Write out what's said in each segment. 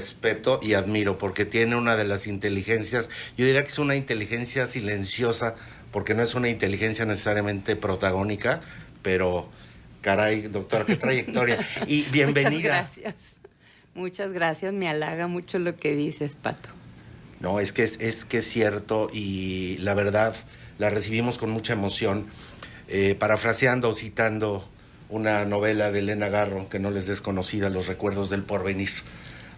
respeto y admiro, porque tiene una de las inteligencias, yo diría que es una inteligencia silenciosa, porque no es una inteligencia necesariamente protagónica, pero caray, doctora, qué trayectoria. Y bienvenida. Muchas gracias, me halaga mucho lo que dices, Pato. No, es que es cierto, y la verdad la recibimos con mucha emoción, parafraseando o citando una novela de Elena Garro, que no les es desconocida, Los recuerdos del porvenir.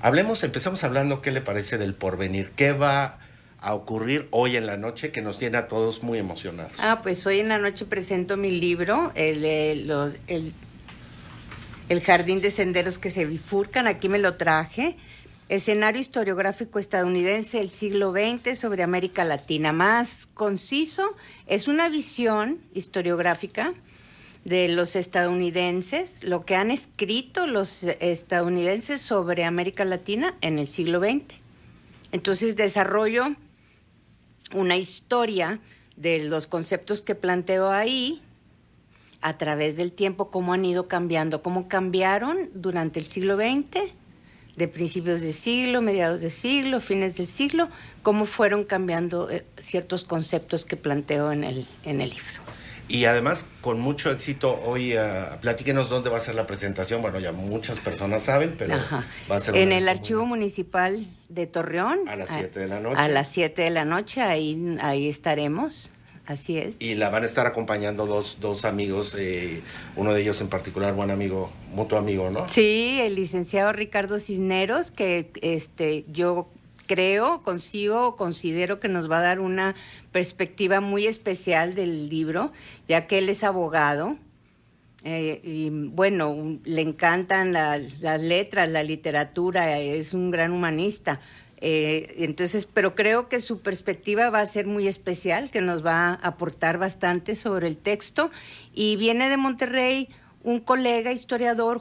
Empezamos hablando qué le parece del porvenir, qué va a ocurrir hoy en la noche que nos tiene a todos muy emocionados. Pues hoy en la noche presento mi libro, el Jardín de Senderos que se bifurcan, aquí me lo traje. Escenario historiográfico estadounidense del siglo XX sobre América Latina. Más conciso, es una visión historiográfica de los estadounidenses, lo que han escrito los estadounidenses sobre América Latina en el siglo XX. Entonces desarrollo una historia de los conceptos que planteo ahí a través del tiempo, cómo han ido cambiando, cómo cambiaron durante el siglo XX, de principios de siglo, mediados de siglo, fines del siglo, cómo fueron cambiando ciertos conceptos que planteo en el libro. Y además, con mucho éxito, hoy platíquenos dónde va a ser la presentación. Bueno, ya muchas personas saben, pero va a ser en el Archivo Municipal de Torreón. A las 7 de la noche. A las 7 de la noche, ahí estaremos. Así es. Y la van a estar acompañando dos amigos, uno de ellos en particular, buen amigo, mutuo amigo, ¿no? Sí, el licenciado Ricardo Cisneros, que yo considero que nos va a dar una perspectiva muy especial del libro, ya que él es abogado. Y bueno, le encantan las letras, la literatura, es un gran humanista. Entonces, pero creo que su perspectiva va a ser muy especial, que nos va a aportar bastante sobre el texto. Y viene de Monterrey un colega historiador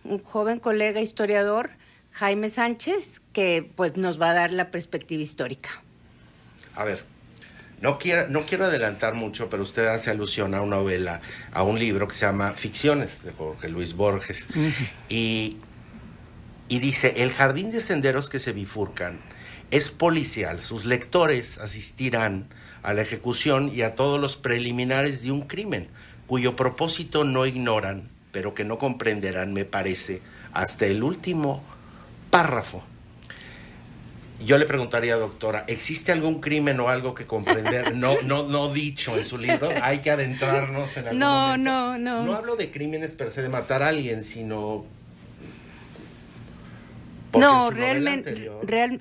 un joven colega historiador, Jaime Sánchez, que pues nos va a dar la perspectiva histórica. A ver, no quiero adelantar mucho, pero usted hace alusión a una novela, a un libro que se llama Ficciones, de Jorge Luis Borges. Uh-huh. Y dice, el jardín de senderos que se bifurcan es policial. Sus lectores asistirán a la ejecución y a todos los preliminares de un crimen, cuyo propósito no ignoran, pero que no comprenderán, me parece, hasta el último párrafo. Yo le preguntaría, doctora, ¿existe algún crimen o algo que comprender no dicho en su libro? Hay que adentrarnos en algún momento. No hablo de crímenes per se, de matar a alguien, sino... No, realmente,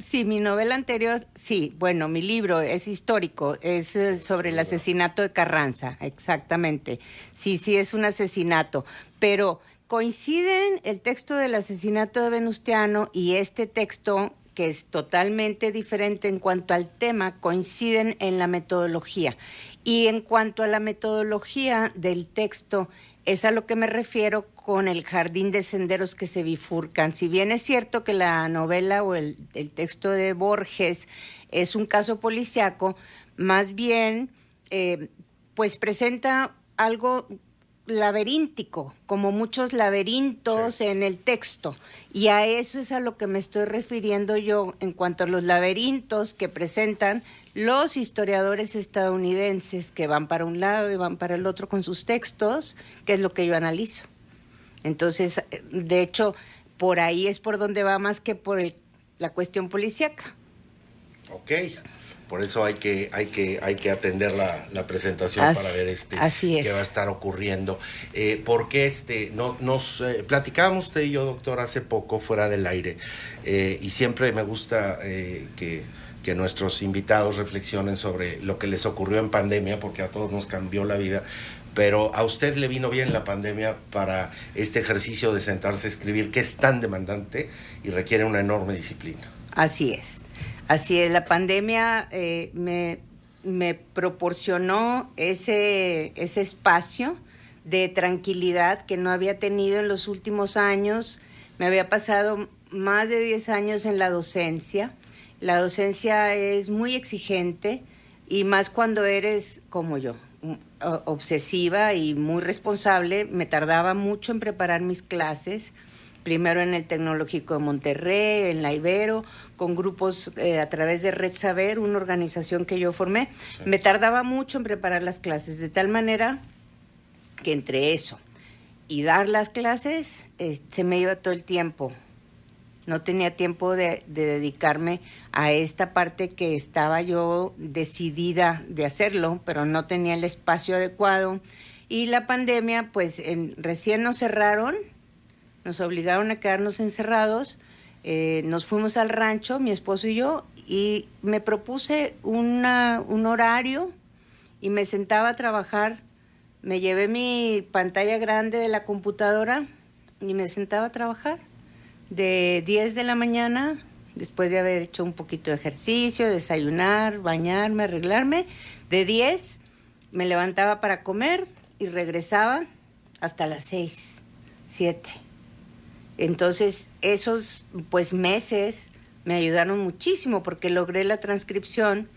sí, mi novela anterior, sí, bueno, mi libro es histórico, es sobre el asesinato de Carranza, exactamente. Sí, es un asesinato, pero coinciden el texto del asesinato de Venustiano y este texto, que es totalmente diferente en cuanto al tema, coinciden en la metodología. Y en cuanto a la metodología del texto, es a lo que me refiero con el jardín de senderos que se bifurcan. Si bien es cierto que la novela o el texto de Borges es un caso policíaco, más bien pues presenta algo laberíntico, como muchos laberintos en el texto. Y a eso es a lo que me estoy refiriendo yo en cuanto a los laberintos que presentan los historiadores estadounidenses, que van para un lado y van para el otro con sus textos, que es lo que yo analizo. Entonces, de hecho, por ahí es por donde va más que por la cuestión policíaca. Ok. Por eso hay que atender la presentación para ver qué va a estar ocurriendo. Porque nos platicábamos usted y yo, doctor, hace poco fuera del aire, y siempre me gusta que nuestros invitados reflexionen sobre lo que les ocurrió en pandemia, porque a todos nos cambió la vida. Pero a usted le vino bien la pandemia para este ejercicio de sentarse a escribir, que es tan demandante y requiere una enorme disciplina. Así es. Así es, la pandemia me proporcionó ese espacio de tranquilidad que no había tenido en los últimos años. Me había pasado más de 10 años en la docencia. La docencia es muy exigente y más cuando eres como yo, obsesiva y muy responsable. Me tardaba mucho en preparar mis clases primero en el Tecnológico de Monterrey, en la Ibero, con grupos a través de Red Saber, una organización que yo formé. Sí. Me tardaba mucho en preparar las clases, de tal manera que entre eso y dar las clases se me iba todo el tiempo. No tenía tiempo de dedicarme a esta parte que estaba yo decidida de hacerlo, pero no tenía el espacio adecuado. Y la pandemia, pues recién nos cerraron, nos obligaron a quedarnos encerrados, nos fuimos al rancho, mi esposo y yo, y me propuse un horario y me sentaba a trabajar. Me llevé mi pantalla grande de la computadora y me sentaba a trabajar de 10 de la mañana, después de haber hecho un poquito de ejercicio, desayunar, bañarme, arreglarme. De 10 me levantaba para comer y regresaba hasta las 6, 7. Entonces, esos pues meses me ayudaron muchísimo porque logré la transcripción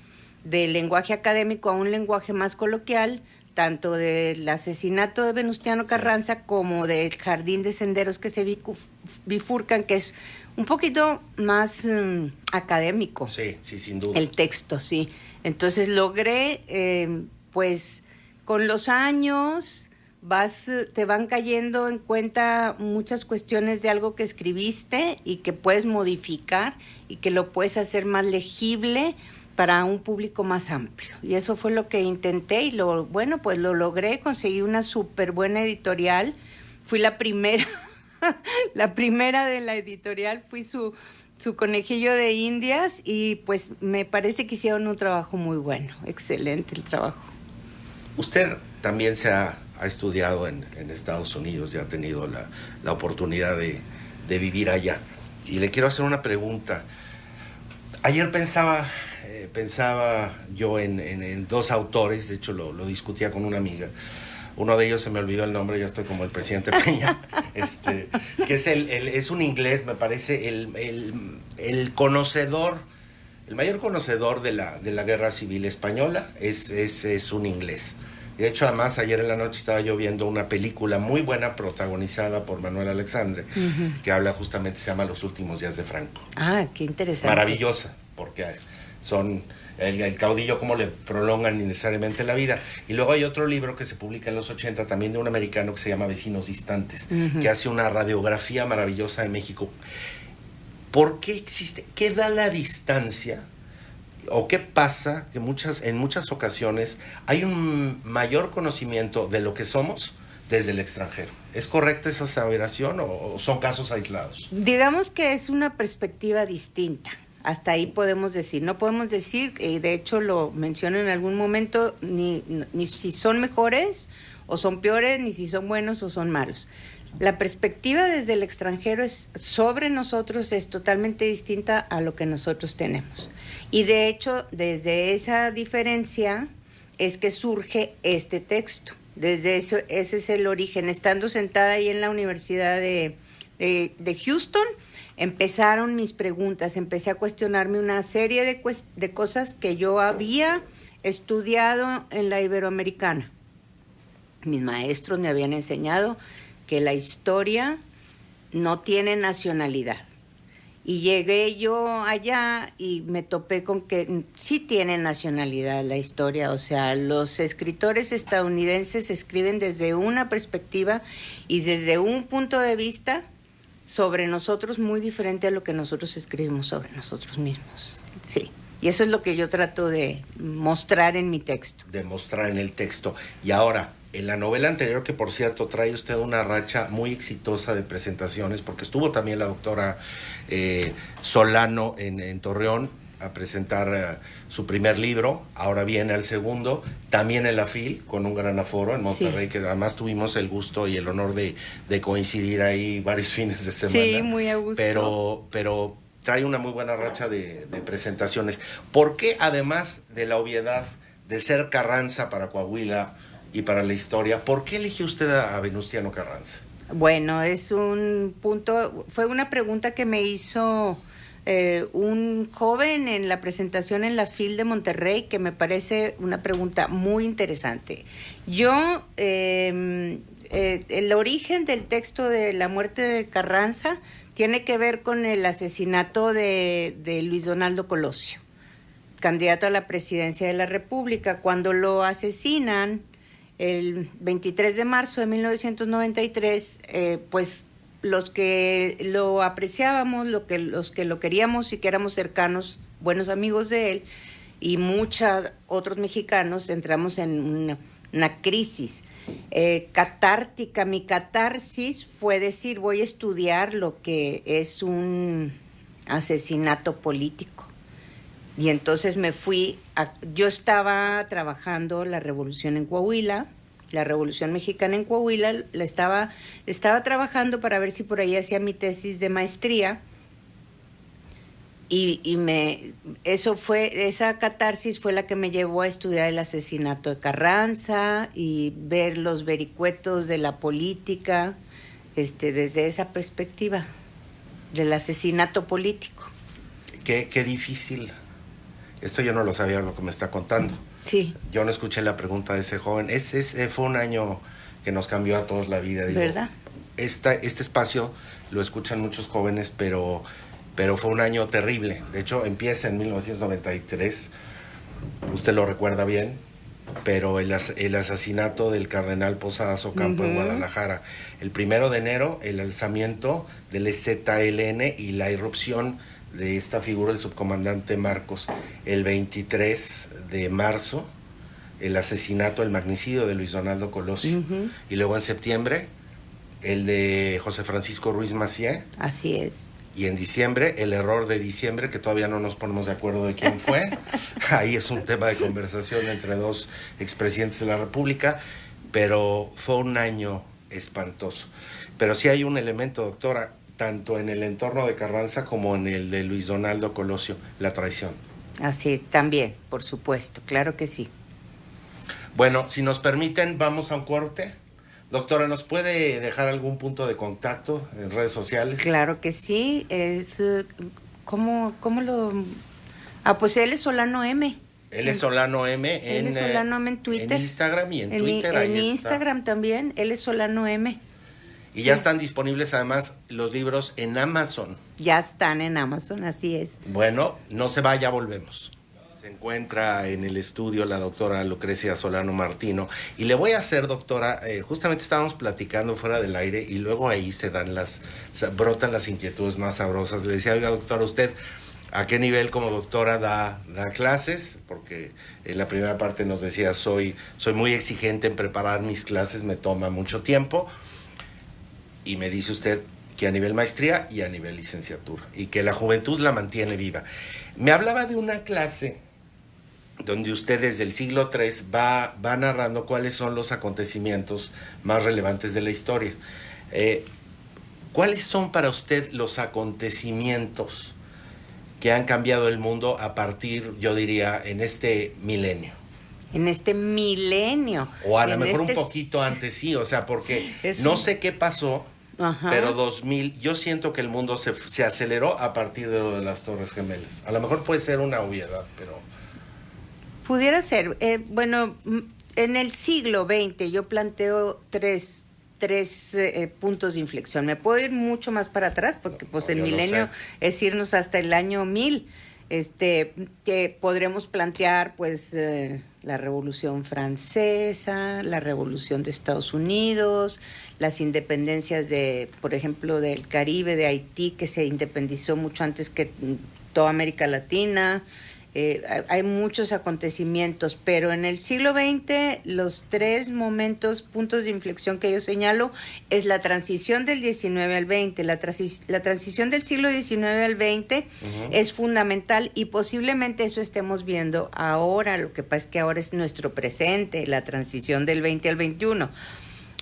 del lenguaje académico a un lenguaje más coloquial, tanto del asesinato de Venustiano Carranza como del Jardín de Senderos que se bifurcan, que es un poquito más académico. Sí, sí, sin duda. El texto, sí. Entonces logré, pues con los años te van cayendo en cuenta muchas cuestiones de algo que escribiste y que puedes modificar y que lo puedes hacer más legible para un público más amplio. Y eso fue lo que intenté y lo logré, conseguí una súper buena editorial. Fui la primera, la primera de la editorial, fui su conejillo de Indias y pues me parece que hicieron un trabajo muy bueno, excelente el trabajo. Usted también se ha estudiado en Estados Unidos y ha tenido la oportunidad de vivir allá. Y le quiero hacer una pregunta. Ayer pensaba yo en dos autores, de hecho lo discutía con una amiga. Uno de ellos se me olvidó el nombre, ya estoy como el presidente Peña, que es un inglés, me parece, el conocedor, el mayor conocedor de la guerra civil española es un inglés. De hecho, además, ayer en la noche estaba yo viendo una película muy buena protagonizada por Manuel Alexandre, que habla justamente, se llama Los últimos días de Franco. Ah, qué interesante. Maravillosa, porque son el caudillo, cómo le prolongan innecesariamente la vida. Y luego hay otro libro que se publica en los 80, también de un americano que se llama Vecinos Distantes, que hace una radiografía maravillosa de México. ¿Por qué existe? ¿Qué da la distancia? ¿O qué pasa? Que en muchas ocasiones hay un mayor conocimiento de lo que somos desde el extranjero. ¿Es correcta esa aseveración o son casos aislados? Digamos que es una perspectiva distinta. Hasta ahí podemos decir. No podemos decir, de hecho lo menciono en algún momento, ni si son mejores o son peores, ni si son buenos o son malos. La perspectiva desde el extranjero sobre nosotros es totalmente distinta a lo que nosotros tenemos. Y de hecho, desde esa diferencia es que surge este texto. Desde eso, ese es el origen. Estando sentada ahí en la Universidad de Houston, empezaron mis preguntas. Empecé a cuestionarme una serie de cosas que yo había estudiado en la Iberoamericana. Mis maestros me habían enseñado que la historia no tiene nacionalidad. Y llegué yo allá y me topé con que sí tiene nacionalidad la historia. O sea, los escritores estadounidenses escriben desde una perspectiva y desde un punto de vista sobre nosotros muy diferente a lo que nosotros escribimos sobre nosotros mismos. Sí. Y eso es lo que yo trato de mostrar en mi texto. De mostrar en el texto. Y ahora, en la novela anterior, que por cierto trae usted una racha muy exitosa de presentaciones, porque estuvo también la doctora Solano en Torreón a presentar su primer libro, ahora viene el segundo, también en la FIL, con un gran aforo en Monterrey, sí, que además tuvimos el gusto y el honor de coincidir ahí varios fines de semana. Sí, muy a gusto. Pero trae una muy buena racha de presentaciones. ¿Por qué, además de la obviedad de ser Carranza para Coahuila y para la historia, por qué eligió usted a Venustiano Carranza? Bueno, es un punto, fue una pregunta que me hizo un joven en la presentación en la FIL de Monterrey, que me parece una pregunta muy interesante. Yo el origen del texto de la muerte de Carranza tiene que ver con el asesinato de Luis Donaldo Colosio, candidato a la presidencia de la República. Cuando lo asesinan el 23 de marzo de 1993, pues los que lo apreciábamos, los que lo queríamos y que éramos cercanos, buenos amigos de él, y muchos otros mexicanos entramos en una crisis catártica. Mi catarsis fue decir, voy a estudiar lo que es un asesinato político. Y entonces me fui, yo estaba trabajando la revolución en Coahuila, la Revolución Mexicana en Coahuila, estaba trabajando para ver si por ahí hacía mi tesis de maestría. Esa catarsis fue la que me llevó a estudiar el asesinato de Carranza y ver los vericuetos de la política, desde esa perspectiva del asesinato político. Qué difícil. Esto yo no lo sabía lo que me está contando. Sí. Yo no escuché la pregunta de ese joven. Fue un año que nos cambió a todos la vida. Digo, ¿verdad? Este espacio lo escuchan muchos jóvenes, pero fue un año terrible. De hecho, empieza en 1993, usted lo recuerda bien, pero el asesinato del cardenal Posadas Ocampo en Guadalajara. El 1 de enero, el alzamiento del EZLN y la irrupción de esta figura, el subcomandante Marcos. El 23 de marzo, el asesinato, el magnicidio de Luis Donaldo Colosio. Y luego en septiembre, el de José Francisco Ruiz Massieu. Así es. Y en diciembre, el error de diciembre, que todavía no nos ponemos de acuerdo de quién fue. Ahí es un tema de conversación entre dos expresidentes de la República, pero fue un año espantoso. Pero sí hay un elemento, doctora, tanto en el entorno de Carranza como en el de Luis Donaldo Colosio, la traición. Así es, también, por supuesto, claro que sí. Bueno, si nos permiten, vamos a un corte. Doctora, ¿nos puede dejar algún punto de contacto en redes sociales? Claro que sí. ¿Cómo lo...? Pues él es Solano M. Él es Solano M en Solano M en Twitter. En Instagram y en Twitter. En Instagram también, él es Solano M. Y ya están disponibles además los libros en Amazon. Ya están en Amazon, así es. Bueno, no se vaya, volvemos. Se encuentra en el estudio la doctora Lucrecia Solano Martino. Y le voy a hacer, doctora, justamente estábamos platicando fuera del aire y luego ahí brotan las inquietudes más sabrosas. Le decía, oiga, doctora, ¿usted a qué nivel como doctora da clases? Porque en la primera parte nos decía, soy muy exigente en preparar mis clases, me toma mucho tiempo. Y me dice usted que a nivel maestría y a nivel licenciatura, y que la juventud la mantiene viva. Me hablaba de una clase donde usted desde el siglo III va narrando cuáles son los acontecimientos más relevantes de la historia. ¿Cuáles son para usted los acontecimientos que han cambiado el mundo a partir, yo diría, en este milenio? En este milenio. O a lo mejor un poquito antes, sí, o sea, porque no sé qué pasó, pero 2000, yo siento que el mundo se aceleró a partir de lo de las Torres Gemelas. A lo mejor puede ser una obviedad, pero... Pudiera ser. Bueno, en el siglo XX yo planteo tres puntos de inflexión. Me puedo ir mucho más para atrás, porque pues el milenio es irnos hasta el año 1000. Que podremos plantear pues la Revolución Francesa, la Revolución de Estados Unidos, las independencias por ejemplo, del Caribe, de Haití, que se independizó mucho antes que toda América Latina. Hay muchos acontecimientos, pero en el siglo XX los puntos de inflexión que yo señalo es la transición del XIX al XX. La transición del siglo XIX al XX es fundamental y posiblemente eso estemos viendo ahora. Lo que pasa es que ahora es nuestro presente, la transición del XX al XXI.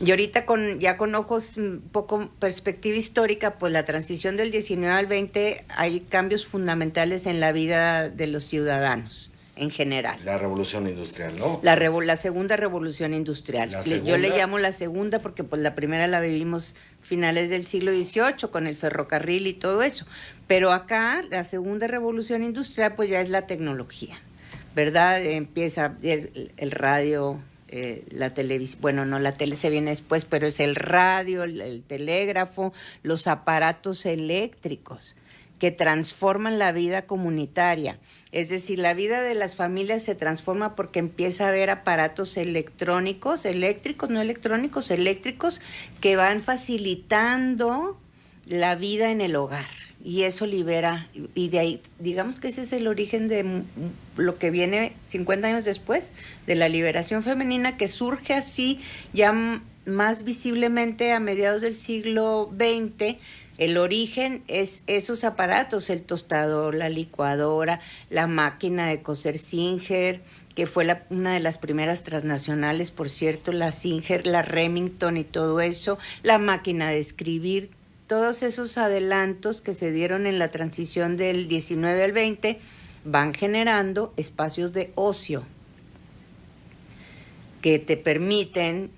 Y ahorita ya con ojos un poco perspectiva histórica, pues la transición del 19 al 20 hay cambios fundamentales en la vida de los ciudadanos en general. La revolución industrial, ¿no? La segunda revolución industrial. Yo le llamo la segunda porque pues la primera la vivimos finales del siglo XVIII con el ferrocarril y todo eso. Pero acá la segunda revolución industrial pues ya es la tecnología, ¿verdad? Empieza el radio, la televisión, bueno, no, la tele se viene después, pero es el radio, el telégrafo, los aparatos eléctricos que transforman la vida comunitaria. Es decir, la vida de las familias se transforma porque empieza a haber aparatos electrónicos, eléctricos, no electrónicos, eléctricos, que van facilitando la vida en el hogar. Y eso libera, y de ahí, digamos que ese es el origen de lo que viene 50 años después, de la liberación femenina, que surge así ya más visiblemente a mediados del siglo XX. El origen es esos aparatos, el tostador, la licuadora, la máquina de coser Singer, que fue una de las primeras transnacionales, por cierto, la Singer, la Remington y todo eso, la máquina de escribir. Todos esos adelantos que se dieron en la transición del 19 al 20 van generando espacios de ocio que te permiten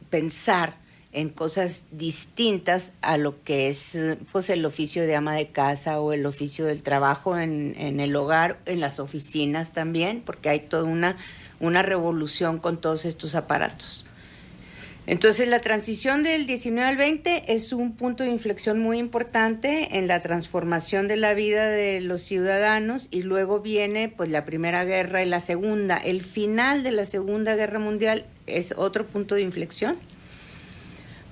pensar en cosas distintas a lo que es pues el oficio de ama de casa o el oficio del trabajo en el hogar, en las oficinas también, porque hay toda una revolución con todos estos aparatos. Entonces, la transición del 19 al 20 es un punto de inflexión muy importante en la transformación de la vida de los ciudadanos, y luego viene pues la Primera Guerra y la Segunda. El final de la Segunda Guerra Mundial es otro punto de inflexión,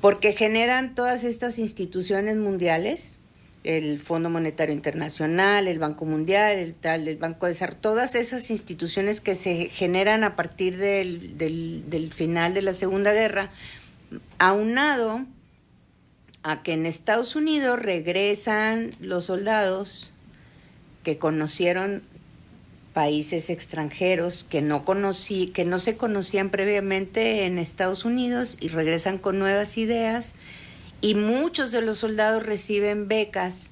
porque generan todas estas instituciones mundiales, el Fondo Monetario Internacional, el Banco Mundial, el Banco de Desarrollo, todas esas instituciones que se generan a partir del final de la Segunda Guerra, aunado a que en Estados Unidos regresan los soldados que conocieron países extranjeros que no se conocían previamente en Estados Unidos, y regresan con nuevas ideas. Y muchos de los soldados reciben becas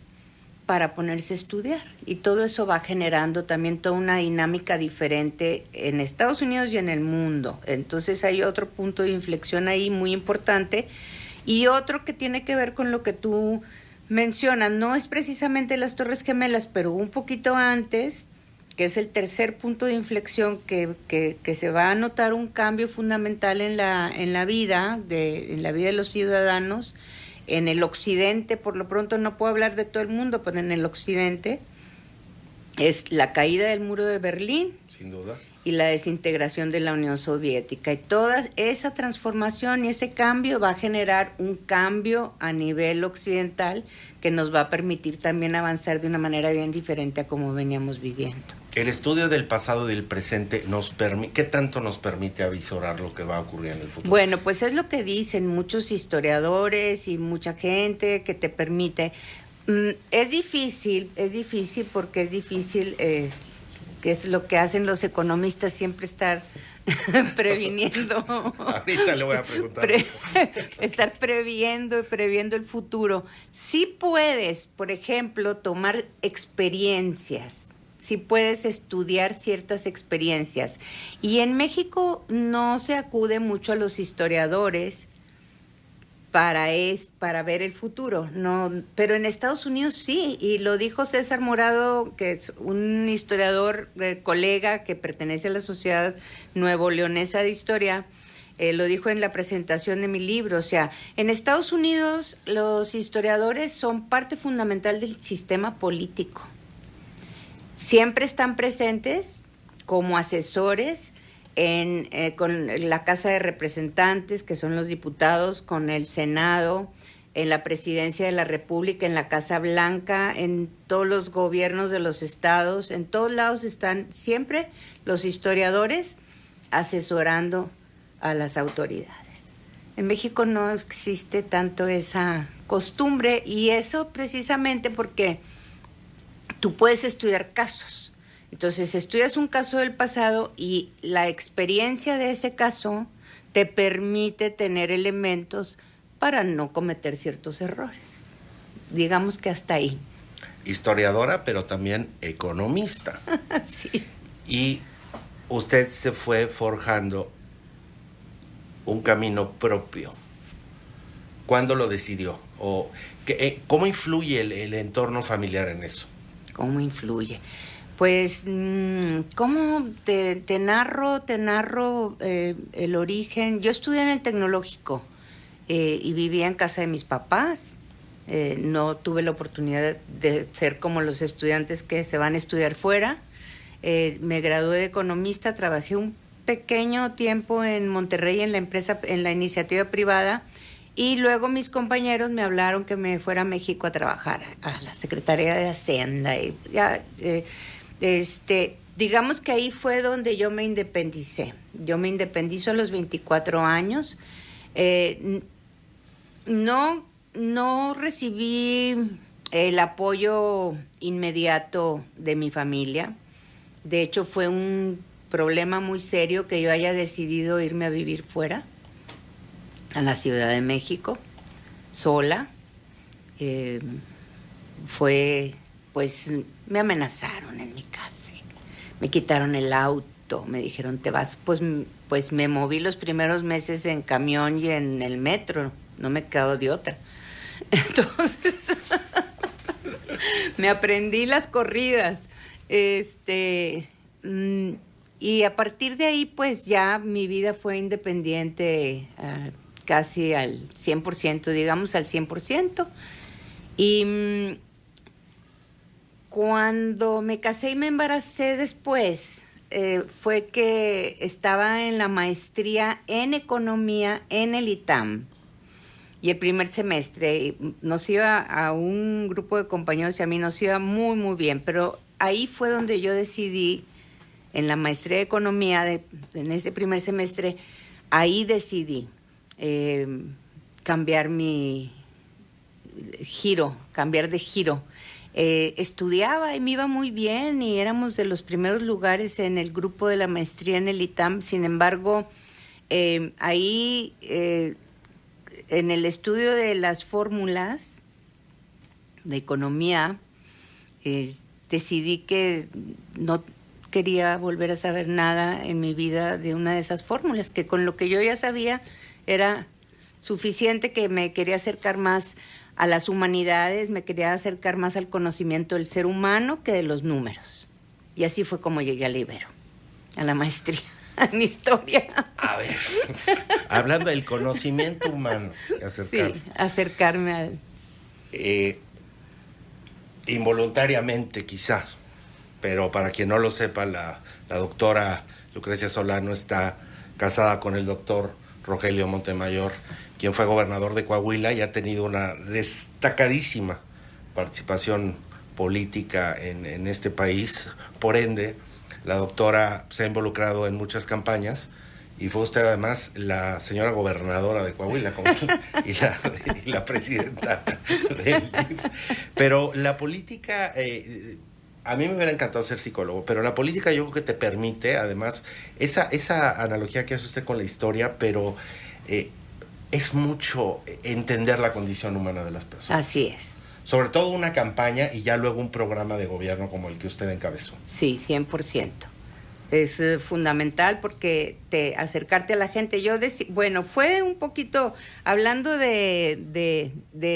para ponerse a estudiar. Y todo eso va generando también toda una dinámica diferente en Estados Unidos y en el mundo. Entonces hay otro punto de inflexión ahí muy importante. Y otro que tiene que ver con lo que tú mencionas. No es precisamente las Torres Gemelas, pero un poquito antes, que es el tercer punto de inflexión, que se va a notar un cambio fundamental en la vida de los ciudadanos. En el occidente, por lo pronto no puedo hablar de todo el mundo, pero en el occidente es la caída del muro de Berlín. Sin duda. Y la desintegración de la Unión Soviética. Y toda esa transformación y ese cambio va a generar un cambio a nivel occidental que nos va a permitir también avanzar de una manera bien diferente a como veníamos viviendo. El estudio del pasado y del presente ¿qué tanto nos permite avisorar lo que va a ocurrir en el futuro? Bueno, pues es lo que dicen muchos historiadores y mucha gente, que te permite. Es difícil porque es difícil, que es lo que hacen los economistas, siempre estar previniendo. Ahorita le voy a preguntar eso. Estar previendo el futuro. Sí puedes, por ejemplo, tomar experiencias. Sí puedes estudiar ciertas experiencias. Y en México no se acude mucho a los historiadores para ver el futuro, no, pero en Estados Unidos sí, y lo dijo César Morado, que es un historiador, colega que pertenece a la Sociedad Nuevo Leonesa de Historia. Lo dijo en la presentación de mi libro. O sea, en Estados Unidos los historiadores son parte fundamental del sistema político. Siempre están presentes como asesores con la Casa de Representantes, que son los diputados, con el Senado, en la Presidencia de la República, en la Casa Blanca, en todos los gobiernos de los estados. En todos lados están siempre los historiadores asesorando a las autoridades. En México no existe tanto esa costumbre, y eso precisamente porque tú puedes estudiar casos. Entonces, estudias un caso del pasado y la experiencia de ese caso te permite tener elementos para no cometer ciertos errores. Digamos que hasta ahí. Historiadora, pero también economista. Sí. Y usted se fue forjando un camino propio. ¿Cuándo lo decidió? ¿Cómo influye el entorno familiar en eso? ¿Cómo influye? Pues, ¿cómo te narro el origen? Yo estudié en el Tecnológico y vivía en casa de mis papás. No tuve la oportunidad de ser como los estudiantes que se van a estudiar fuera. Me gradué de economista, trabajé un pequeño tiempo en Monterrey en la iniciativa privada, y luego mis compañeros me hablaron que me fuera a México a trabajar a la Secretaría de Hacienda. Y ya, digamos que ahí fue donde yo me independicé. Yo me independizo a los 24 años. No recibí el apoyo inmediato de mi familia. De hecho, fue un problema muy serio que yo haya decidido irme a vivir fuera, a la Ciudad de México, sola. Pues me amenazaron en mi casa, me quitaron el auto, me dijeron, te vas. Pues me moví los primeros meses en camión y en el metro, no me quedó de otra. Entonces, me aprendí las corridas. Y a partir de ahí, pues ya mi vida fue independiente casi al 100%, digamos al 100%. Y cuando me casé y me embaracé después, fue que estaba en la maestría en economía en el ITAM. Y el primer semestre nos iba a un grupo de compañeros y a mí nos iba muy, muy bien. Pero ahí fue donde yo decidí, en la maestría de economía, en ese primer semestre, ahí decidí cambiar de giro. Estudiaba y me iba muy bien y éramos de los primeros lugares en el grupo de la maestría en el ITAM. Sin embargo, ahí... en el estudio de las fórmulas de economía, decidí que no quería volver a saber nada en mi vida de una de esas fórmulas, que con lo que yo ya sabía era suficiente, que me quería acercar más a las humanidades, me quería acercar más al conocimiento del ser humano que de los números. Y así fue como llegué a la Ibero, a la maestría en historia. A ver, hablando del conocimiento humano, acercarse. Sí, acercarme al... Involuntariamente quizá, pero para quien no lo sepa, la doctora Lucrecia Solano está casada con el doctor Rogelio Montemayor, quien fue gobernador de Coahuila y ha tenido una destacadísima participación política en este país. Por ende, la doctora se ha involucrado en muchas campañas y fue usted además la señora gobernadora de Coahuila y la presidenta del DIF. Pero la política, a mí me hubiera encantado ser psicólogo, pero la política yo creo que te permite, además, esa analogía que hace usted con la historia, pero es mucho entender la condición humana de las personas. Así es. Sobre todo una campaña y ya luego un programa de gobierno como el que usted encabezó. Sí, 100%. Es fundamental porque acercarte a la gente. Bueno, fue un poquito, hablando de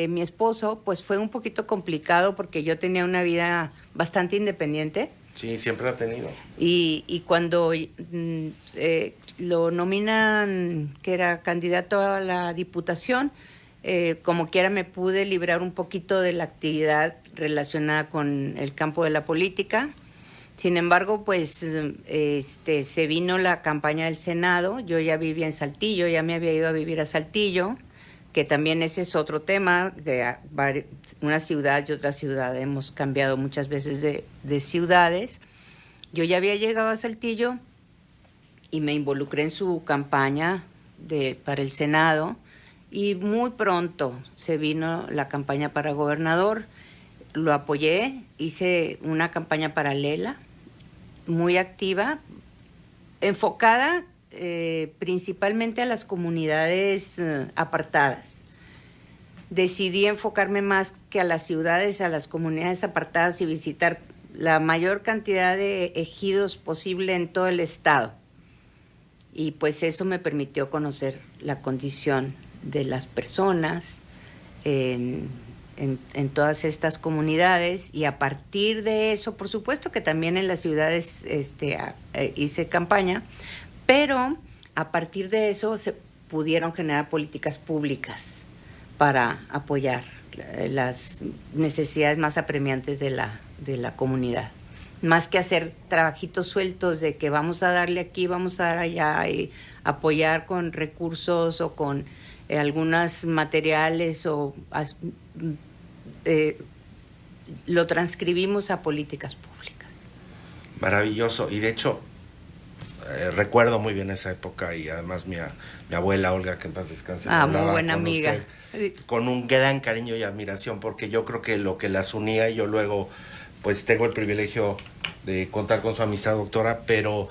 mi esposo, pues fue un poquito complicado porque yo tenía una vida bastante independiente. Sí, siempre la ha tenido. Y cuando lo nominan, que era candidato a la diputación, como quiera me pude librar un poquito de la actividad relacionada con el campo de la política. Sin embargo, pues se vino la campaña del Senado. Yo ya vivía en Saltillo, ya me había ido a vivir a Saltillo, que también ese es otro tema, de una ciudad y otra ciudad. Hemos cambiado muchas veces de ciudades. Yo ya había llegado a Saltillo y me involucré en su campaña para el Senado, y muy pronto se vino la campaña para gobernador. Lo apoyé, hice una campaña paralela, muy activa, enfocada principalmente a las comunidades apartadas. Decidí enfocarme más que a las ciudades, a las comunidades apartadas, y visitar la mayor cantidad de ejidos posible en todo el estado. Y pues eso me permitió conocer la condición de las personas en en todas estas comunidades, y a partir de eso, por supuesto que también en las ciudades hice campaña, pero a partir de eso se pudieron generar políticas públicas para apoyar las necesidades más apremiantes de la comunidad. Más que hacer trabajitos sueltos de que vamos a darle aquí, vamos a dar allá, y apoyar con recursos o con algunos materiales, o lo transcribimos a políticas públicas. Maravilloso. Y de hecho, recuerdo muy bien esa época, y además mi abuela Olga, que en paz descanse, muy buena amiga, con un gran cariño y admiración, porque yo creo que lo que las unía, y yo luego pues tengo el privilegio de contar con su amistad, doctora, pero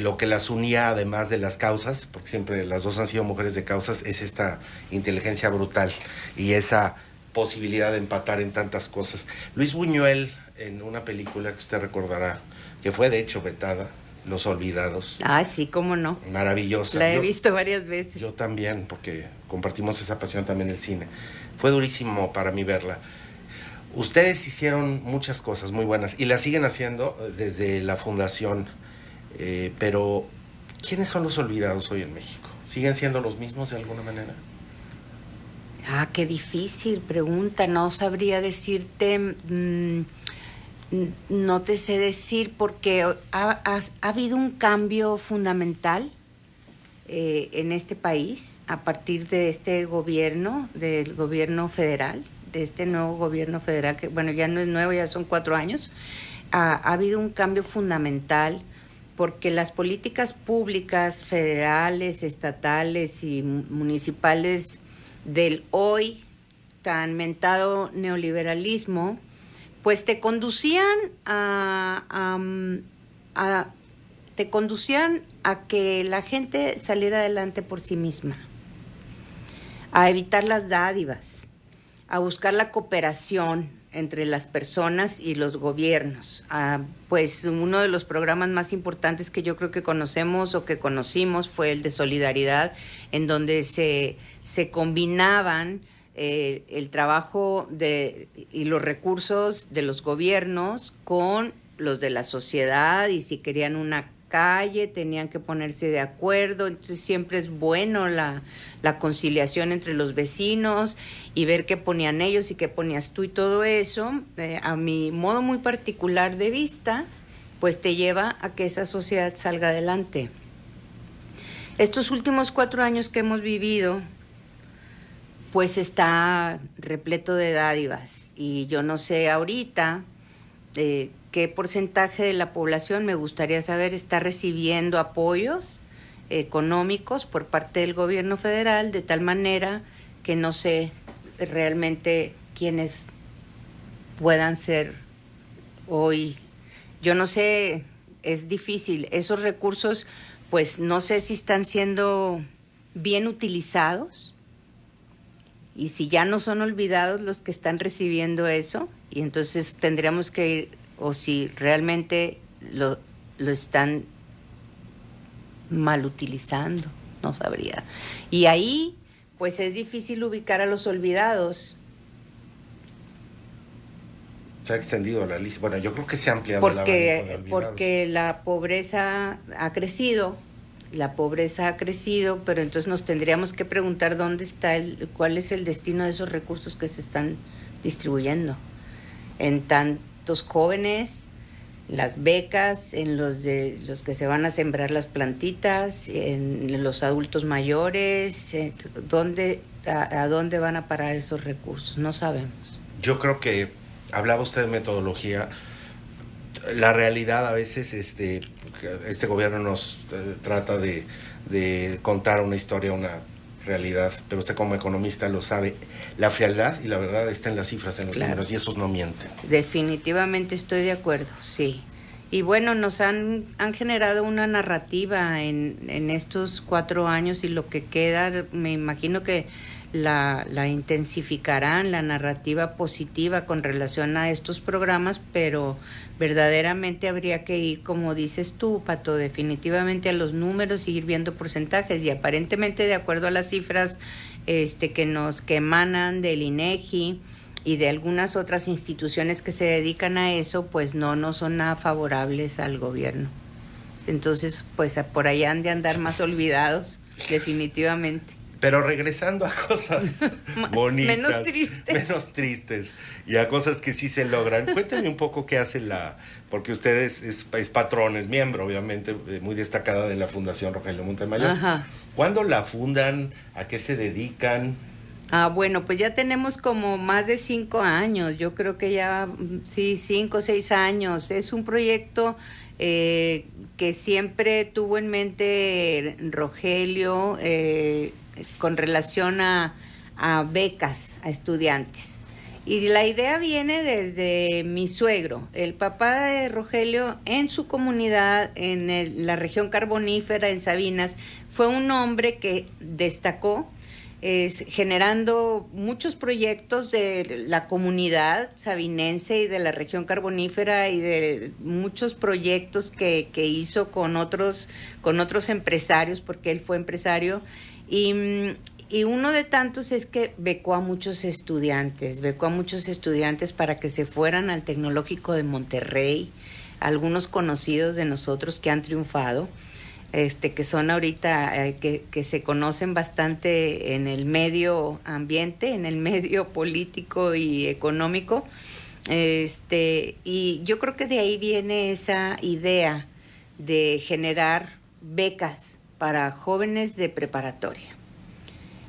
lo que las unía, además de las causas, porque siempre las dos han sido mujeres de causas, es esta inteligencia brutal y esa posibilidad de empatar en tantas cosas. Luis Buñuel, en una película que usted recordará, que fue de hecho vetada, Los Olvidados. Ah, sí, cómo no. Maravillosa. La he visto varias veces. Yo también, porque compartimos esa pasión también en el cine. Fue durísimo para mí verla. Ustedes hicieron muchas cosas muy buenas y las siguen haciendo desde la fundación, pero ¿quiénes son los olvidados hoy en México? ¿Siguen siendo los mismos de alguna manera? Ah, qué difícil pregunta, no sabría decirte, no te sé decir, porque ha habido un cambio fundamental en este país a partir de este gobierno, del gobierno federal, de este nuevo gobierno federal, que bueno, ya no es nuevo, ya son 4 años. Ha habido un cambio fundamental, porque las políticas públicas federales, estatales y municipales del hoy tan mentado neoliberalismo, pues te conducían a que la gente saliera adelante por sí misma, a evitar las dádivas, a buscar la cooperación entre las personas y los gobiernos. Pues uno de los programas más importantes que yo creo que conocemos o que conocimos fue el de Solidaridad, en donde se combinaban el trabajo y los recursos de los gobiernos con los de la sociedad, y si querían una calle tenían que ponerse de acuerdo. Entonces siempre es bueno la conciliación entre los vecinos y ver qué ponían ellos y qué ponías tú, y todo eso, a mi modo muy particular de vista, pues te lleva a que esa sociedad salga adelante. Estos últimos 4 años que hemos vivido, pues está repleto de dádivas, y yo no sé ahorita qué porcentaje de la población, me gustaría saber, está recibiendo apoyos económicos por parte del gobierno federal, de tal manera que no sé realmente quiénes puedan ser hoy. Yo no sé, es difícil. Esos recursos, pues no sé si están siendo bien utilizados, y si ya no son olvidados los que están recibiendo eso, y entonces tendríamos que ir, o si realmente lo están mal utilizando, no sabría. Y ahí, pues es difícil ubicar a los olvidados. Se ha extendido la lista. Bueno, yo creo que se ha ampliado el abanico de olvidados. Porque la pobreza ha crecido, pero entonces nos tendríamos que preguntar cuál es el destino de esos recursos que se están distribuyendo en tantos jóvenes, las becas, en los que se van a sembrar las plantitas, en los adultos mayores. ¿A dónde van a parar esos recursos? No sabemos. Yo creo que hablaba usted de metodología. La realidad a veces, este gobierno nos trata de contar una historia, una realidad, pero usted como economista lo sabe. La frialdad y la verdad está en las cifras, en los números, y esos no mienten. Definitivamente estoy de acuerdo, sí. Y bueno, nos han generado una narrativa en estos 4 años, y lo que queda, me imagino que la intensificarán, la narrativa positiva con relación a estos programas, pero verdaderamente habría que ir, como dices tú, Pato, definitivamente a los números y ir viendo porcentajes, y aparentemente, de acuerdo a las cifras que emanan del INEGI, y de algunas otras instituciones que se dedican a eso, pues no son nada favorables al gobierno. Entonces, pues por allá han de andar más olvidados, definitivamente. Pero regresando a cosas bonitas, menos tristes, y a cosas que sí se logran, cuéntame un poco qué hace porque usted es patrón, es miembro, obviamente, muy destacada de la Fundación Rogelio Montemayor. Ajá. ¿Cuándo la fundan? ¿A qué se dedican? Bueno, pues ya tenemos como más de 5 años, yo creo que ya, sí, 5 o 6 años. Es un proyecto que siempre tuvo en mente Rogelio con relación a becas a estudiantes. Y la idea viene desde mi suegro, el papá de Rogelio, en su comunidad, en la región carbonífera, en Sabinas, fue un hombre que destacó generando muchos proyectos de la comunidad sabinense y de la región carbonífera y de muchos proyectos que hizo con otros empresarios, porque él fue empresario, y uno de tantos es que becó a muchos estudiantes para que se fueran al Tecnológico de Monterrey, algunos conocidos de nosotros que han triunfado, que son ahorita, que se conocen bastante en el medio ambiente, en el medio político y económico, y yo creo que de ahí viene esa idea de generar becas para jóvenes de preparatoria.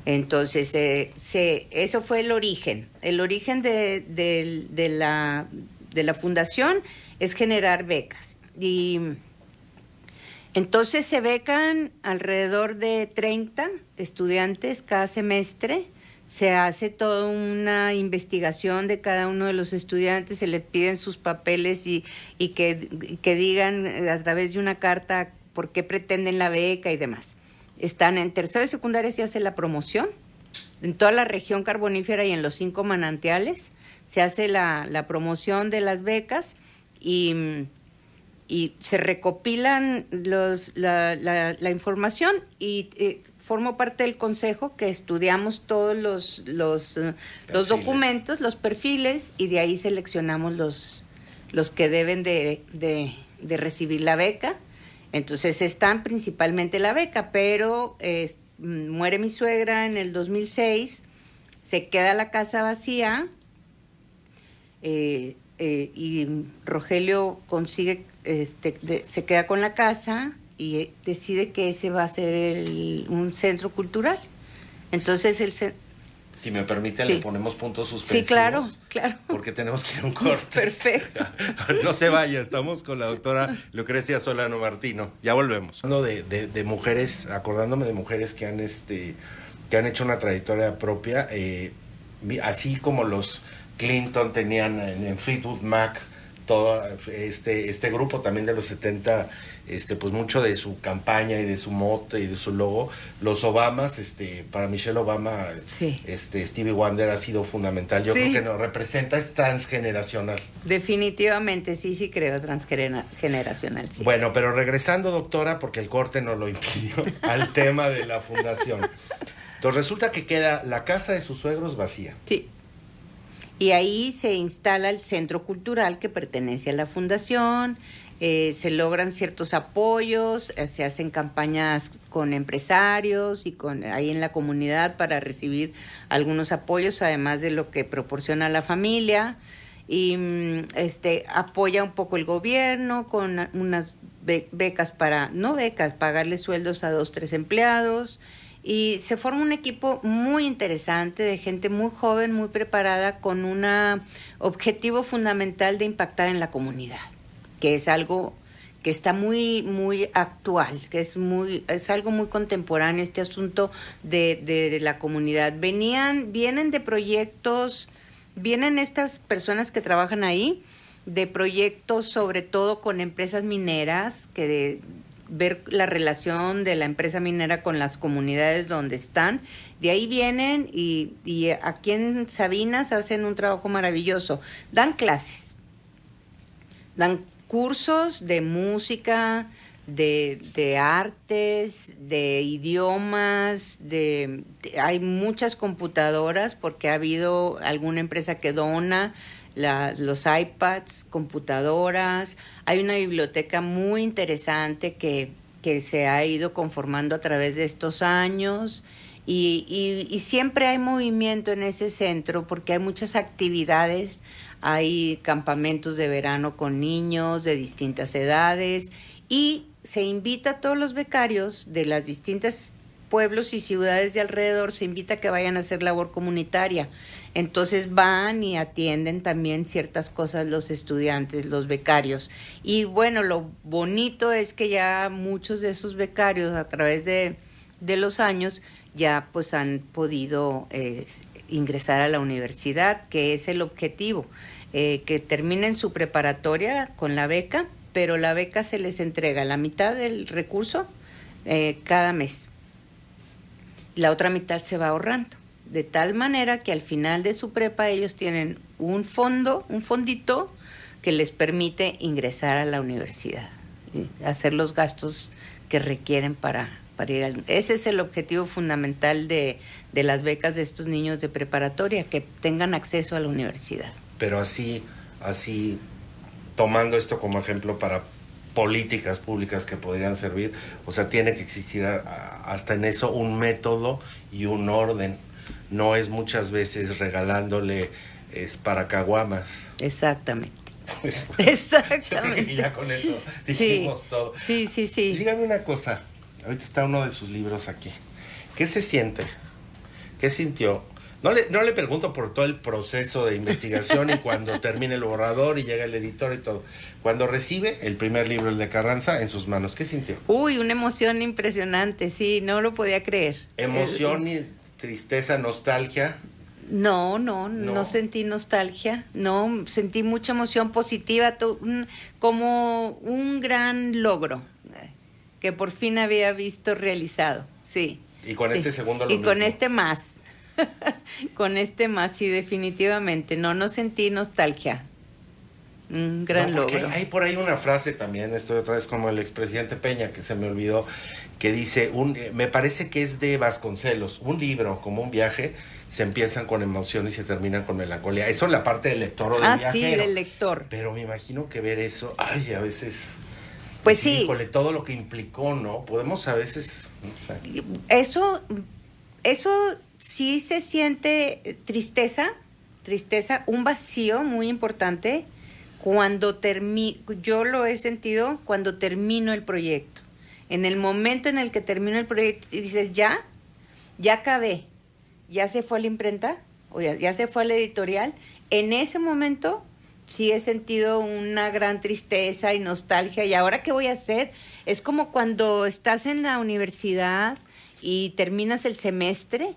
Entonces, eso fue el origen. El origen de la fundación es generar becas. Y entonces se becan alrededor de 30 estudiantes cada semestre. Se hace toda una investigación de cada uno de los estudiantes, se les piden sus papeles y que digan a través de una carta por qué pretenden la beca y demás. Están en tercero de secundaria, se hace la promoción en toda la región carbonífera y en los 5 manantiales. Se hace la promoción de las becas y se recopilan la información y formo parte del consejo que estudiamos todos los documentos, los perfiles, y de ahí seleccionamos los que deben de recibir la beca. Entonces están principalmente la beca, pero muere mi suegra en el 2006, se queda la casa vacía y Rogelio consigue, se queda con la casa y decide que ese va a ser un centro cultural. Entonces si me permite, sí, le ponemos puntos suspensivos. Sí, claro. Porque tenemos que ir a un corte. Perfecto. No se vaya, estamos con la doctora Lucrecia Solano Martino. Ya volvemos. Hablando de mujeres, acordándome de mujeres que han hecho una trayectoria propia, así como los Clinton tenían en Fleetwood Mac, todo este grupo también de los 70, pues mucho de su campaña y de su mote y de su logo. Los Obamas, para Michelle Obama, sí, Stevie Wonder ha sido fundamental. Yo creo que nos representa, es transgeneracional. Definitivamente, sí creo transgeneracional, sí. Bueno, pero regresando, doctora, porque el corte nos lo impidió, al tema de la fundación. Entonces resulta que queda la casa de sus suegros vacía. Sí. Y ahí se instala el centro cultural que pertenece a la fundación, se logran ciertos apoyos, se hacen campañas con empresarios y ahí en la comunidad para recibir algunos apoyos, además de lo que proporciona la familia, y apoya un poco el gobierno con unas becas pagarle sueldos a 2, 3 empleados. Y se forma un equipo muy interesante de gente muy joven, muy preparada, con un objetivo fundamental de impactar en la comunidad, que es algo que está muy, muy actual, que es algo muy contemporáneo, este asunto de la comunidad. Vienen de proyectos, vienen estas personas que trabajan ahí, de proyectos sobre todo con empresas mineras, ver la relación de la empresa minera con las comunidades donde están. De ahí vienen y aquí en Sabinas hacen un trabajo maravilloso. Dan clases, dan cursos de música, de artes, de idiomas, hay muchas computadoras porque ha habido alguna empresa que dona los iPads, computadoras. Hay una biblioteca muy interesante que se ha ido conformando a través de estos años y siempre hay movimiento en ese centro porque hay muchas actividades, hay campamentos de verano con niños de distintas edades y se invita a todos los becarios de las distintas pueblos y ciudades de alrededor, se invita a que vayan a hacer labor comunitaria. Entonces van y atienden también ciertas cosas los estudiantes, los becarios. Y bueno, lo bonito es que ya muchos de esos becarios a través de los años ya pues han podido ingresar a la universidad, que es el objetivo, que terminen su preparatoria con la beca, pero la beca se les entrega la mitad del recurso cada mes. La otra mitad se va ahorrando, de tal manera que al final de su prepa ellos tienen un fondito que les permite ingresar a la universidad, hacer los gastos que requieren para ir al... Ese es el objetivo fundamental de las becas de estos niños de preparatoria, que tengan acceso a la universidad. Pero así, tomando esto como ejemplo para políticas públicas que podrían servir, o sea, tiene que existir hasta en eso un método y un orden. No es muchas veces regalándole para caguamas. Exactamente. Exactamente. Y ya con eso dijimos todo. Sí. Dígame una cosa, ahorita está uno de sus libros aquí. ¿Qué se siente? ¿Qué sintió? No le pregunto por todo el proceso de investigación y cuando termine el borrador y llega el editor y todo. Cuando recibe el primer libro, el de Carranza, en sus manos, ¿qué sintió? Uy, una emoción impresionante, sí, no lo podía creer. ¿Emoción y tristeza, nostalgia? No sentí nostalgia, no, sentí mucha emoción positiva, como un gran logro que por fin había visto realizado, sí. Y con este segundo lo mismo. Y con este más. Con este más, sí, definitivamente. No sentí nostalgia. Un gran logro. Hay por ahí una frase también, estoy otra vez como el expresidente Peña, que se me olvidó, que dice, me parece que es de Vasconcelos, un libro como un viaje, se empiezan con emoción y se terminan con melancolía. Eso es la parte del lector o del viajero. Sí, del lector. Pero me imagino que ver eso, a veces... Pues sí. Híjole, todo lo que implicó, ¿no? Podemos a veces... No sé. Eso sí se siente tristeza, un vacío muy importante cuando yo lo he sentido cuando termino el proyecto. En el momento en el que termino el proyecto y dices, ya acabé, ya se fue a la imprenta, o ya se fue a la editorial, en ese momento sí he sentido una gran tristeza y nostalgia. ¿Y ahora qué voy a hacer? Es como cuando estás en la universidad y terminas el semestre,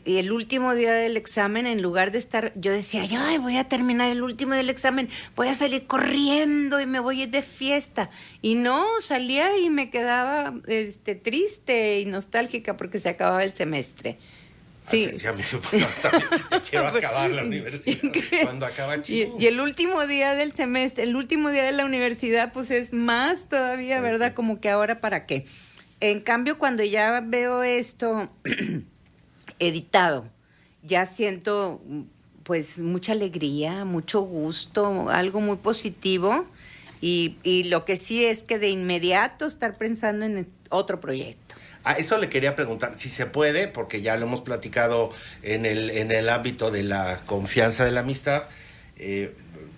y el último día del examen, en lugar de estar, yo decía, ay, voy a terminar el último día del examen, voy a salir corriendo y me voy a ir de fiesta. Y no, salía y me quedaba triste y nostálgica porque se acababa el semestre. Sí. A mí me pasa también. Quiero acabar la universidad. Cuando acaba chido. Y el último día del semestre, el último día de la universidad, pues es más todavía, sí, ¿verdad? Sí. Como que ahora, ¿para qué? En cambio, cuando ya veo esto editado, ya siento pues mucha alegría, mucho gusto, algo muy positivo, y lo que sí es que de inmediato estar pensando en otro proyecto. Eso le quería preguntar, si se puede, porque ya lo hemos platicado en el ámbito de la confianza de la amistad,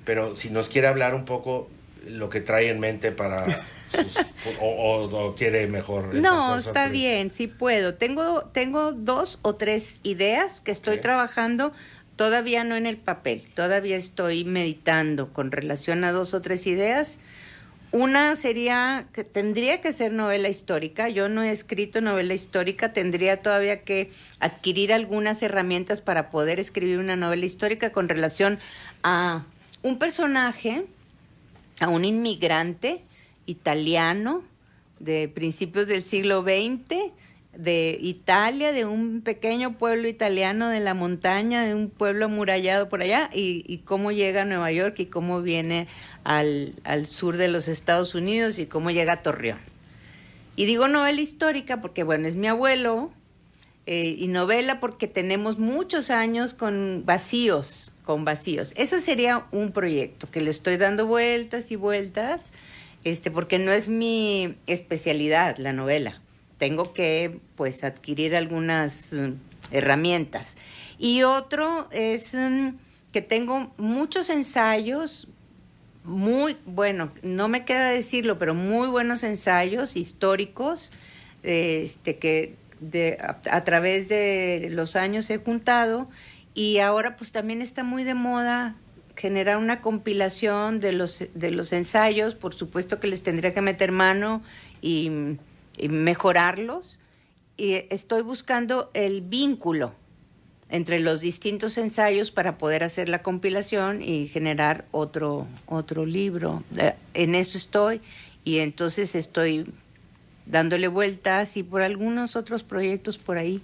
pero si nos quiere hablar un poco lo que trae en mente para... o quiere mejor. No, está bien, sí puedo. Tengo 2 o 3 ideas que estoy trabajando, todavía no en el papel, todavía estoy meditando con relación a 2 o 3 ideas. Una sería que tendría que ser novela histórica. Yo no he escrito novela histórica, tendría todavía que adquirir algunas herramientas para poder escribir una novela histórica con relación a un personaje, a un inmigrante italiano de principios del siglo XX, de Italia, de un pequeño pueblo italiano de la montaña, de un pueblo amurallado por allá, y cómo llega a Nueva York y cómo viene al sur de los Estados Unidos y cómo llega a Torreón. Y digo novela histórica porque, bueno, es mi abuelo, y novela porque tenemos muchos años con vacíos. Ese sería un proyecto que le estoy dando vueltas y vueltas, porque no es mi especialidad la novela. Tengo que, pues, adquirir algunas herramientas. Y otro es que tengo muchos ensayos, muy, bueno, no me queda decirlo, pero muy buenos ensayos históricos, que a través de los años he juntado, y ahora pues también está muy de moda generar una compilación de los ensayos. Por supuesto que les tendría que meter mano y mejorarlos, y estoy buscando el vínculo entre los distintos ensayos para poder hacer la compilación y generar otro libro. En eso estoy, y entonces estoy dándole vueltas y por algunos otros proyectos por ahí,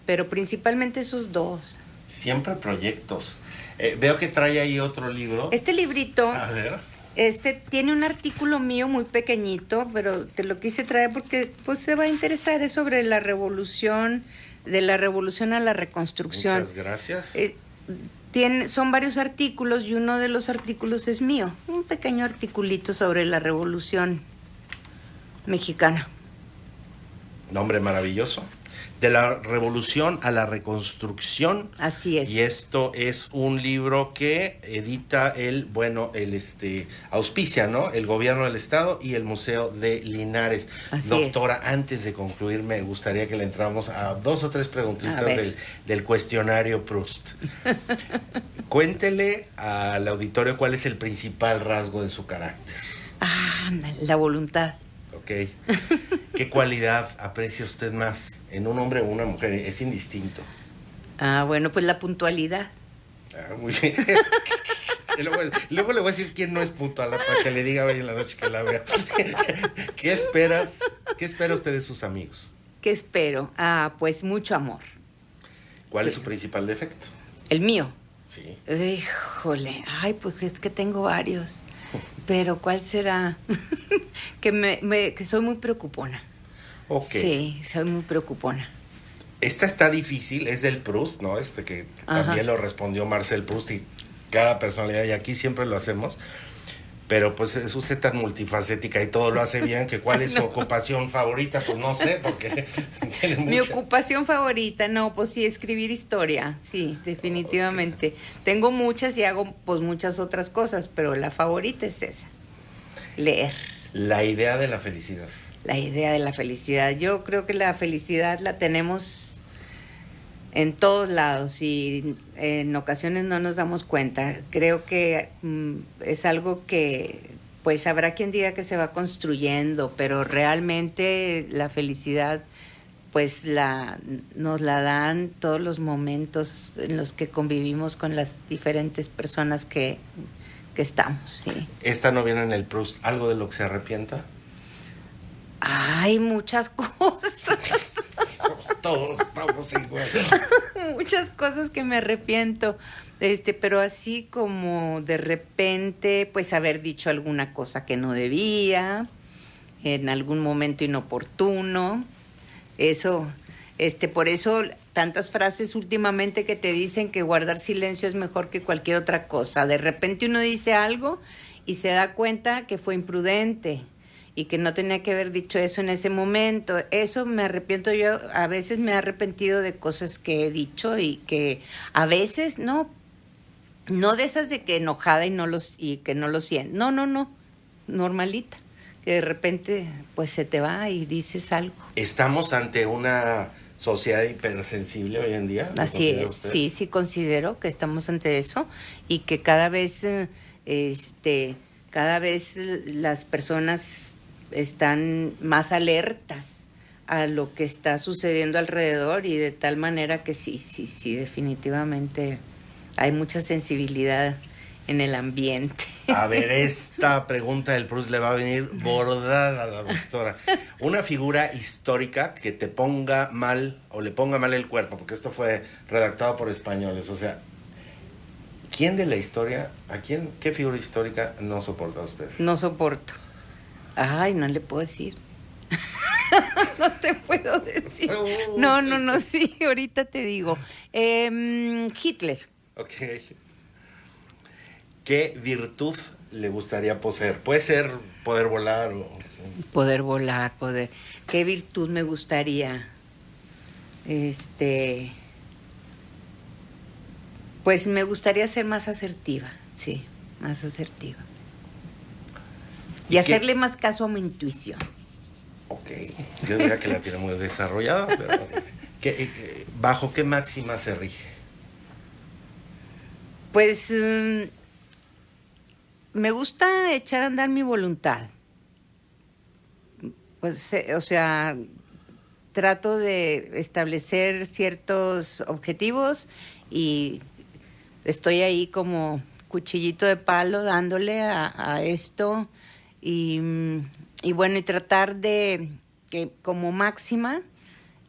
pero principalmente esos dos. Siempre proyectos. Veo que trae ahí otro libro. Este librito, a ver, tiene un artículo mío muy pequeñito, pero te lo quise traer porque pues te va a interesar. Es sobre la revolución, de la revolución a la reconstrucción. Muchas gracias. Son varios artículos y uno de los artículos es mío, un pequeño articulito sobre la revolución mexicana. Nombre maravilloso. De la revolución a la reconstrucción. Así es. Y esto es un libro que edita auspicia, ¿no? El gobierno del estado y el Museo de Linares. Así Doctora, es. Antes de concluir, me gustaría que le entráramos a 2 o 3 preguntitas del cuestionario Proust. Cuéntele al auditorio cuál es el principal rasgo de su carácter. La voluntad. Ok. ¿Qué cualidad aprecia usted más en un hombre o una mujer? Es indistinto. Bueno, pues la puntualidad. Muy bien. Y luego le voy a decir quién no es puntual para que le diga hoy en la noche que la vea. ¿Qué espera usted de sus amigos? ¿Qué espero? Pues mucho amor. ¿Cuál es su principal defecto? El mío. Sí. Híjole, pues es que tengo varios. Pero ¿cuál será? que soy muy preocupona. Ok. Sí, soy muy preocupona. Esta está difícil, es del Proust, ¿no? Que Ajá. También lo respondió Marcel Proust, y cada personalidad, y aquí siempre lo hacemos. Pero pues es usted tan multifacética y todo lo hace bien, que ¿cuál es su ocupación favorita? Pues no sé, porque tiene mucha. Mi ocupación favorita, pues sí, escribir historia, sí, definitivamente. Okay. Tengo muchas y hago pues muchas otras cosas, pero la favorita es esa, leer. La idea de la felicidad. La idea de la felicidad. Yo creo que la felicidad la tenemos en todos lados y en ocasiones no nos damos cuenta. Creo que es algo que pues habrá quien diga que se va construyendo, pero realmente la felicidad pues nos la dan todos los momentos en los que convivimos con las diferentes personas que estamos, sí. ¿Esta no viene en el Proust? ¿Algo de lo que se arrepienta? Hay muchas cosas. Todos estamos igual. Muchas cosas que me arrepiento, pero así como de repente, pues haber dicho alguna cosa que no debía, en algún momento inoportuno. Eso, por eso tantas frases últimamente que te dicen que guardar silencio es mejor que cualquier otra cosa. De repente uno dice algo y se da cuenta que fue imprudente y que no tenía que haber dicho eso en ese momento. Eso me arrepiento yo. A veces me he arrepentido de cosas que he dicho y que a veces no de esas de que enojada y que no lo siento. No, normalita. Que de repente pues se te va y dices algo. ¿Estamos ante una sociedad hipersensible hoy en día? Así es, sí considero que estamos ante eso y que cada vez las personas están más alertas a lo que está sucediendo alrededor, y de tal manera que sí, definitivamente hay mucha sensibilidad en el ambiente. A ver, esta pregunta del Proust le va a venir bordada a la doctora. Una figura histórica que te ponga mal o le ponga mal el cuerpo, porque esto fue redactado por españoles, o sea, ¿quién de la historia, qué figura histórica no soporta a usted? No soporto. Ay, no le puedo decir. No te puedo decir. No, sí, ahorita te digo. Hitler. Ok. ¿Qué virtud le gustaría poseer? Puede ser poder volar o... Poder volar, ¿Qué virtud me gustaría? Pues me gustaría ser más asertiva, sí, más asertiva. Y hacerle más caso a mi intuición. Ok, yo diría que la tiene muy desarrollada, pero ¿bajo qué máxima se rige? Pues me gusta echar a andar mi voluntad. Pues, o sea, trato de establecer ciertos objetivos y estoy ahí como cuchillito de palo dándole a esto y bueno, y tratar de que como máxima,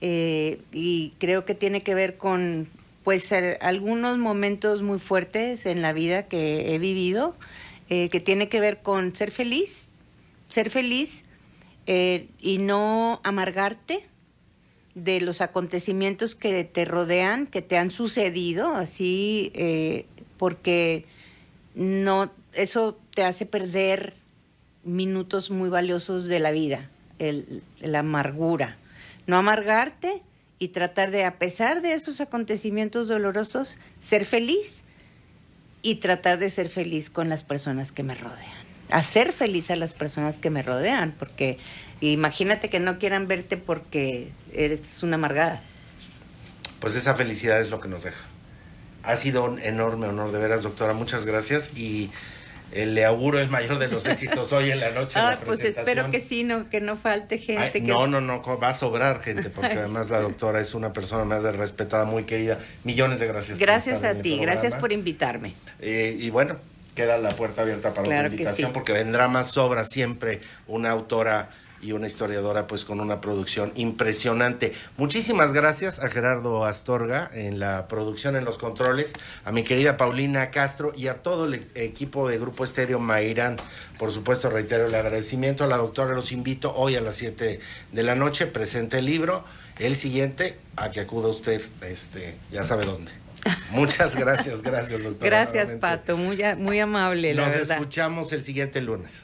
y creo que tiene que ver con pues algunos momentos muy fuertes en la vida que he vivido, que tiene que ver con ser feliz y no amargarte de los acontecimientos que te rodean, que te han sucedido así, porque no, eso te hace perder minutos muy valiosos de la vida, la amargura. No amargarte y tratar de, a pesar de esos acontecimientos dolorosos, ser feliz y tratar de ser feliz con las personas que me rodean. Hacer feliz a las personas que me rodean, porque imagínate que no quieran verte porque eres una amargada. Pues esa felicidad es lo que nos deja. Ha sido un enorme honor, de veras, doctora. Muchas gracias y le auguro el mayor de los éxitos hoy en la noche de la pues espero que sí, que no falte gente. No, va a sobrar gente, porque además la doctora es una persona más de respetada, muy querida. Millones de gracias. Gracias a ti, gracias por invitarme. Y bueno, queda la puerta abierta para otra invitación, sí, porque vendrá más sobra siempre una autora y una historiadora pues con una producción impresionante. Muchísimas gracias a Gerardo Astorga en la producción, en los controles, a mi querida Paulina Castro y a todo el equipo de Grupo Estéreo Mairán. Por supuesto, reitero el agradecimiento a la doctora. Los invito hoy a las 7 de la noche, presente el libro, el siguiente, a que acuda usted, ya sabe dónde. Muchas gracias, doctora. Gracias, Pato, muy amable, la verdad. Nos escuchamos el siguiente lunes.